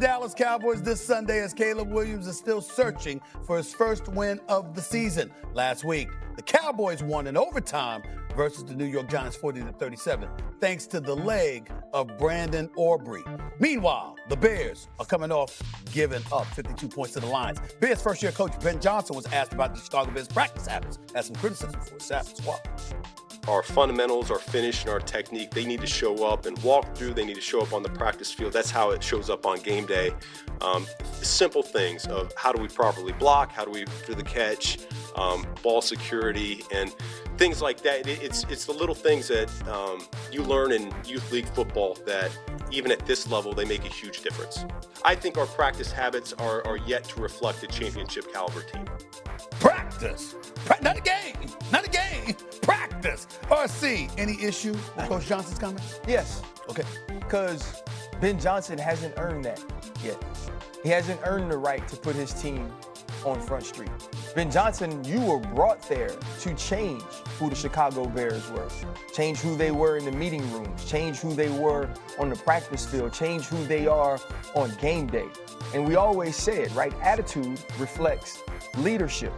Dallas Cowboys this Sunday as Caleb Williams is still searching for his first win of the season. Last week, the Cowboys won in overtime versus the New York Giants 40-37, thanks to the leg of Brandon Aubrey. Meanwhile, the Bears are coming off giving up 52 points to the Lions. Bears first-year coach Ben Johnson was asked about the Chicago Bears practice habits. Had some criticism for his habits. Wow. Our fundamentals, our finish, and our technique, they need to show up and walk through. They need to show up on the practice field. That's how it shows up on game day. Simple things of how do we properly block, how do we do the catch, ball security, and things like that. It's the little things that you learn in youth league football that even at this level, they make a huge difference. I think our practice habits are yet to reflect a championship caliber team. Practice. Not a game. Not a game. Practice. RC, any issue with Coach Johnson's comments? Yes. Okay. Because Ben Johnson hasn't earned that yet. He hasn't earned the right to put his team on Front Street. Ben Johnson, you were brought there to change who the Chicago Bears were, change who they were in the meeting rooms, change who they were on the practice field, change who they are on game day. And we always said, right, attitude reflects leadership.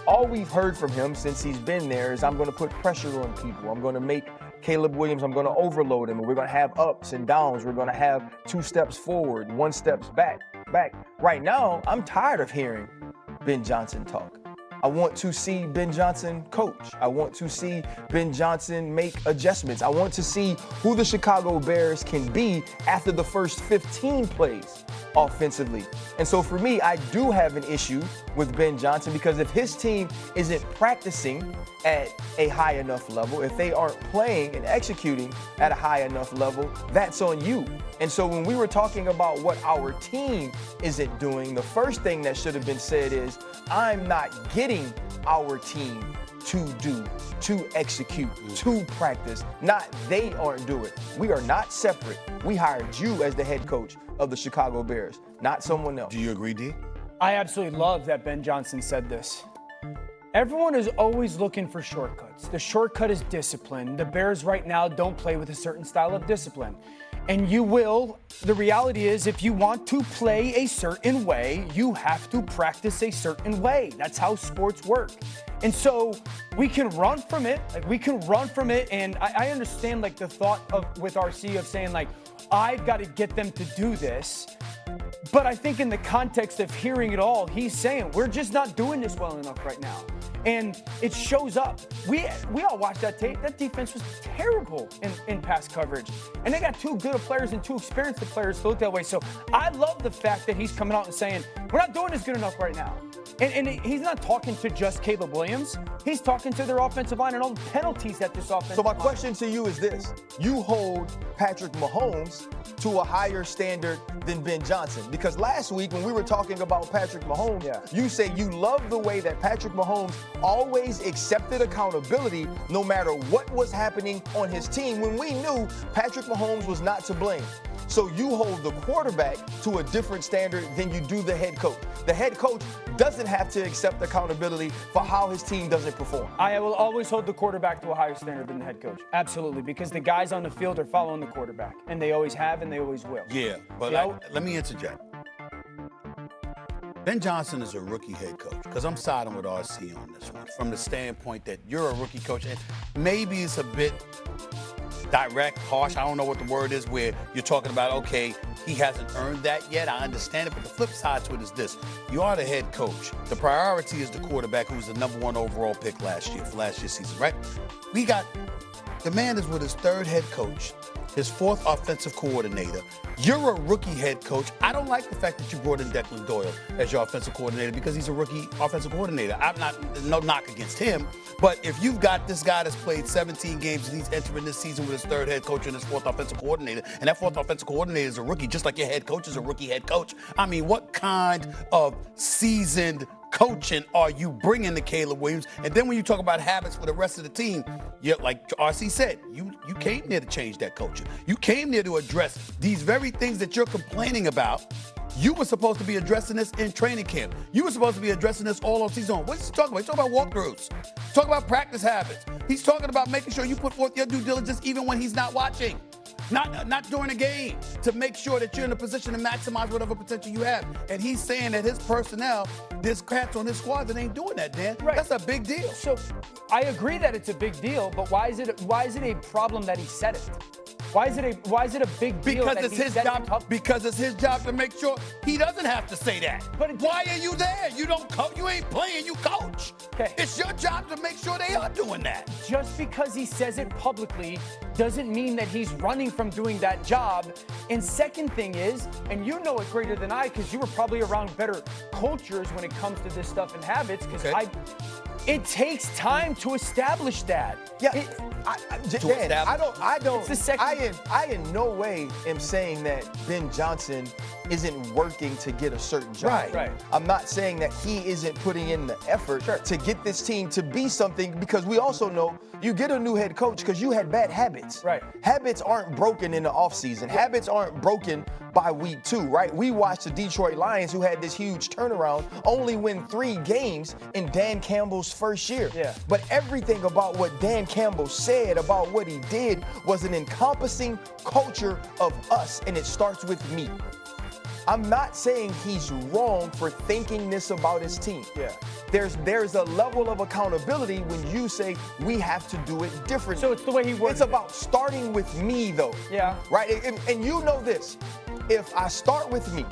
All we've heard from him since he's been there is I'm going to put pressure on people. I'm going to make Caleb Williams, I'm going to overload him. And we're going to have ups and downs. We're going to have 2 steps forward, 1 step back. Right now, I'm tired of hearing Ben Johnson talk. I want to see Ben Johnson coach. I want to see Ben Johnson make adjustments. I want to see who the Chicago Bears can be after the first 15 plays offensively. And so for me, I do have an issue with Ben Johnson because if his team isn't practicing at a high enough level, if they aren't playing and executing at a high enough level, that's on you. And so when we were talking about what our team isn't doing, the first thing that should have been said is, I'm not getting our team to do, to execute, to practice. Not they aren't doing it. We are not separate. We hired you as the head coach of the Chicago Bears, not someone else. Do you agree, D? I absolutely love that Ben Johnson said this. Everyone is always looking for shortcuts. The shortcut is discipline. The Bears right now don't play with a certain style of discipline. And you will, the reality is, if you want to play a certain way, you have to practice a certain way. That's how sports work. And so we can run from it. And I understand like the thought with RC of saying like, I've got to get them to do this. But I think in the context of hearing it all, he's saying we're just not doing this well enough right now. And it shows up. We all watched that tape. That defense was terrible in pass coverage. And they got 2 good players and 2 experienced players to look that way. So I love the fact that he's coming out and saying, we're not doing this good enough right now. And he's not talking to just Caleb Williams. He's talking to their offensive line and all the penalties that this offensive So my line. question to you is this. You hold Patrick Mahomes to a higher standard than Ben Johnson. Because last week when we were talking about Patrick Mahomes, you say you love the way that Patrick Mahomes always accepted accountability no matter what was happening on his team when we knew Patrick Mahomes was not to blame. So you hold the quarterback to a different standard than you do the head coach. The head coach doesn't have to accept accountability for how his team doesn't perform. I will always hold the quarterback to a higher standard than the head coach. Absolutely, because the guys on the field are following the quarterback, and they always have and they always will. Yeah, but let me interject. Ben Johnson is a rookie head coach, because I'm siding with RC on this one, from the standpoint that you're a rookie coach, and maybe it's a bit direct, harsh, I don't know what the word is, where you're talking about, okay, he hasn't earned that yet. I understand it, but the flip side to it is this. You are the head coach. The priority is the quarterback, who was the #1 overall pick last year, for last year's season, right? The man is with his 3rd head coach, his 4th offensive coordinator. You're a rookie head coach. I don't like the fact that you brought in Declan Doyle as your offensive coordinator because he's a rookie offensive coordinator. No knock against him, but if you've got this guy that's played 17 games and he's entering this season with his 3rd head coach and his 4th offensive coordinator, and that 4th offensive coordinator is a rookie, just like your head coach is a rookie head coach. I mean, what kind of seasoned coaching are you bringing to Caleb Williams? And then when you talk about habits for the rest of the team, like RC said, you came there to change that culture. You came there to address these very things that you're complaining about. You were supposed to be addressing this in training camp. You were supposed to be addressing this all on season. What is he talking about? He's talking about walkthroughs. He's talking about practice habits. He's talking about making sure you put forth your due diligence even when he's not watching. not during the game, to make sure that you're in a position to maximize whatever potential you have. And he's saying that his personnel, there's cats on his squad that ain't doing that, Dan. Right. That's a big deal. So I agree that it's a big deal, but why is it a problem that he said it? Why is it a big deal? Because that it's he his said it job. Because it's his job to make sure he doesn't have to say that. But why are you there? You don't coach. You ain't playing. You coach. Okay. It's your job to make sure they are doing that. Just because he says it publicly doesn't mean that he's running from doing that job. And second thing is, and you know it greater than I, because you were probably around better cultures when it comes to this stuff and habits. Because it takes time to establish that. Yeah. Dan, I in no way am saying that Ben Johnson isn't working to get a certain job. Right. I'm not saying that he isn't putting in the effort to get this team to be something, because we also know you get a new head coach because you had bad habits. Right. Habits aren't broken in the offseason. Habits aren't broken by week 2, right? We watched the Detroit Lions, who had this huge turnaround, only win 3 games in Dan Campbell's first year. Yeah. But everything about what Dan Campbell said about what he did was an encompassing culture of us, and it starts with me. I'm not saying he's wrong for thinking this about his team. Yeah. There's a level of accountability when you say we have to do it differently. So it's the way he works. It's about starting with me, though. Yeah. Right? And you know this. If I start with me,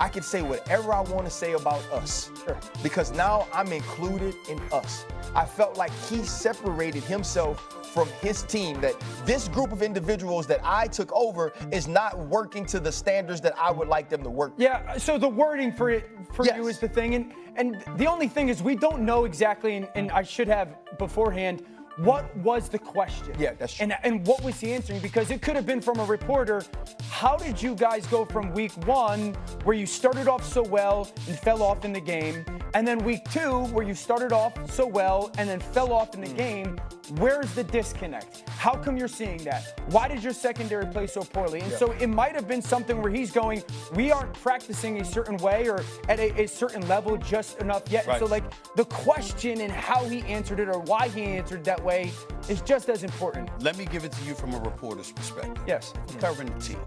I can say whatever I want to say about us. Sure. Because now I'm included in us. I felt like he separated himself from his team, that this group of individuals that I took over is not working to the standards that I would like them to work. Yeah, so the wording for you is the thing. And the only thing is we don't know exactly, and I should have beforehand, what was the question? Yeah, that's true. And what was he answering? Because it could have been from a reporter. How did you guys go from week 1, where you started off so well and fell off in the game, and then week 2, where you started off so well and then fell off in the game? Where's the disconnect? How come you're seeing that? Why did your secondary play so poorly? And so it might have been something where he's going, we aren't practicing a certain way or at a certain level just enough yet. Right. So like the question and how he answered it or why he answered that way is just as important. Let me give it to you from a reporter's perspective. Yes. We're covering the team.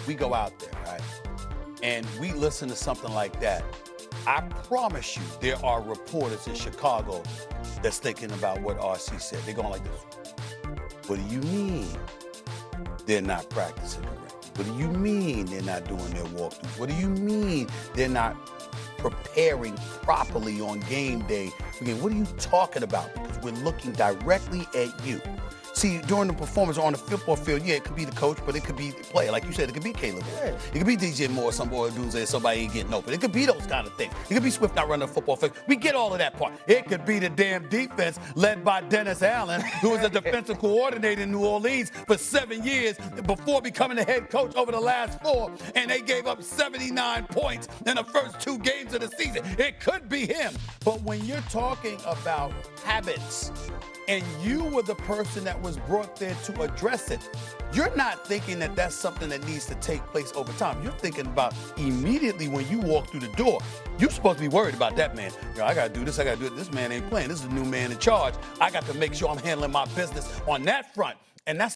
We go out there, right? And we listen to something like that. I promise you there are reporters in Chicago that's thinking about what RC said. They're going like this. What do you mean they're not practicing correctly? What do you mean they're not doing their walkthroughs? What do you mean they're not preparing properly on game day? Again, what are you talking about? Because we're looking directly at you. See, during the performance on the football field, yeah, it could be the coach, but it could be the player. Like you said, it could be Caleb. Yeah. It could be DJ Moore, some boy dudes say somebody ain't getting open. It could be those kind of things. It could be Swift not running the football field. We get all of that part. It could be the damn defense led by Dennis Allen, who was a defensive coordinator in New Orleans for 7 years before becoming the head coach over the last 4, and they gave up 79 points in the first 2 games of the season. It could be him. But when you're talking about habits, and you were the person that was brought there to address it, you're not thinking that that's something that needs to take place over time. You're thinking about immediately when you walk through the door. You're supposed to be worried about that man. Yo, I got to do this, I got to do it. This man ain't playing. This is a new man in charge. I got to make sure I'm handling my business on that front. And that's